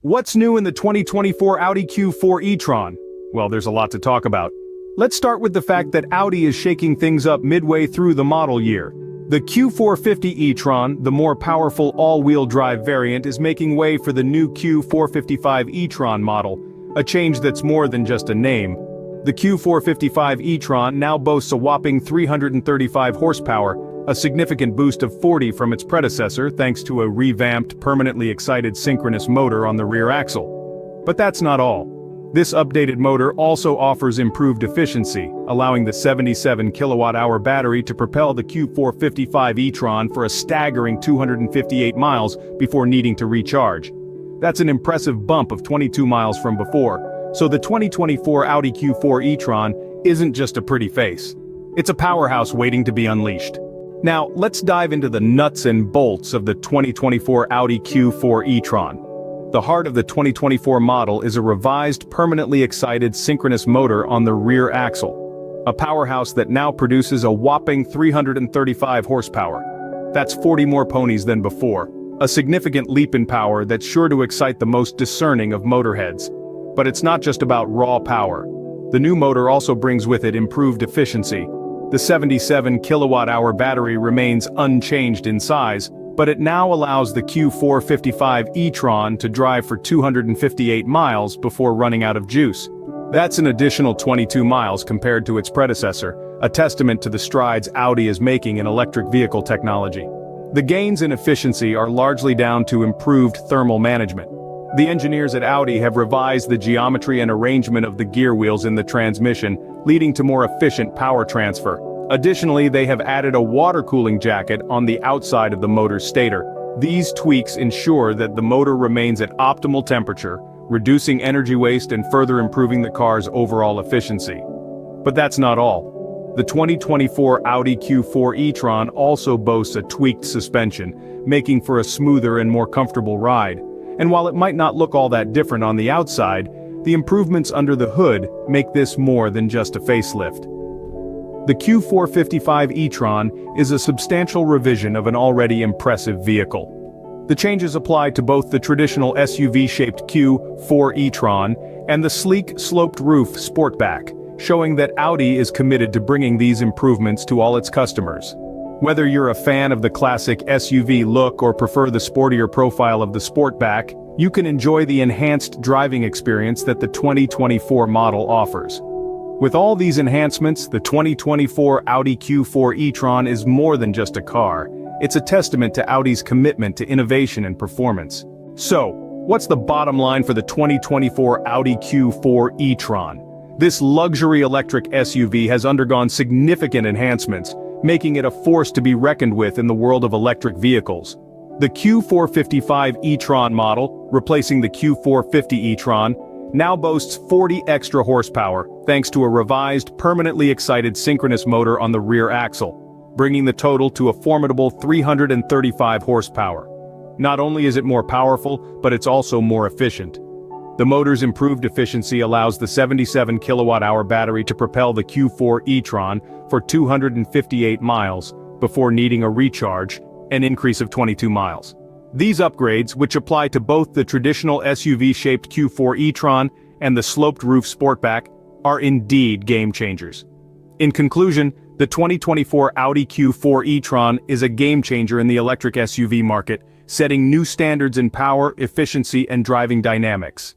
What's new in the 2024 Audi Q4 e-tron? Well, there's a lot to talk about. Let's start with the fact that Audi is shaking things up midway through the model year. The Q450 e-tron, the more powerful all-wheel drive variant, is making way for the new Q455 e-tron model, a change that's more than just a name. The Q455 e-tron now boasts a whopping 335 horsepower, a significant boost of 40 from its predecessor thanks to a revamped, permanently excited synchronous motor on the rear axle. But that's not all. This updated motor also offers improved efficiency, allowing the 77 kilowatt-hour battery to propel the Q455 e-tron for a staggering 258 miles before needing to recharge. That's an impressive bump of 22 miles from before, so the 2024 Audi Q4 e-tron isn't just a pretty face. It's a powerhouse waiting to be unleashed. Now, let's dive into the nuts and bolts of the 2024 Audi Q4 e-tron. The heart of the 2024 model is a revised, permanently excited synchronous motor on the rear axle. A powerhouse that now produces a whopping 335 horsepower. That's 40 more ponies than before. A significant leap in power that's sure to excite the most discerning of motorheads. But it's not just about raw power. The new motor also brings with it improved efficiency. The 77 kilowatt-hour battery remains unchanged in size, but it now allows the Q455 e-tron to drive for 258 miles before running out of juice. That's an additional 22 miles compared to its predecessor, a testament to the strides Audi is making in electric vehicle technology. The gains in efficiency are largely down to improved thermal management. The engineers at Audi have revised the geometry and arrangement of the gear wheels in the transmission, leading to more efficient power transfer. Additionally, they have added a water cooling jacket on the outside of the motor's stator. These tweaks ensure that the motor remains at optimal temperature, reducing energy waste and further improving the car's overall efficiency. But that's not all. The 2024 Audi Q4 e-tron also boasts a tweaked suspension, making for a smoother and more comfortable ride. And while it might not look all that different on the outside, the improvements under the hood make this more than just a facelift. The Q455 e-tron is a substantial revision of an already impressive vehicle. The changes apply to both the traditional SUV-shaped Q4 e-tron and the sleek, sloped-roof Sportback, showing that Audi is committed to bringing these improvements to all its customers. Whether you're a fan of the classic SUV look or prefer the sportier profile of the Sportback, you can enjoy the enhanced driving experience that the 2024 model offers. With all these enhancements, the 2024 Audi Q4 e-tron is more than just a car. It's a testament to Audi's commitment to innovation and performance. So, what's the bottom line for the 2024 Audi Q4 e-tron? This luxury electric SUV has undergone significant enhancements, making it a force to be reckoned with in the world of electric vehicles. The Q455 e-tron model, replacing the Q450 e-tron, now boasts 40 extra horsepower thanks to a revised, permanently excited synchronous motor on the rear axle, bringing the total to a formidable 335 horsepower. Not only is it more powerful, but it's also more efficient. The motor's improved efficiency allows the 77 kilowatt-hour battery to propel the Q4 e-tron for 258 miles before needing a recharge, an increase of 22 miles. These upgrades, which apply to both the traditional SUV-shaped Q4 e-tron and the sloped-roof Sportback, are indeed game-changers. In conclusion, the 2024 Audi Q4 e-tron is a game-changer in the electric SUV market, setting new standards in power, efficiency, and driving dynamics.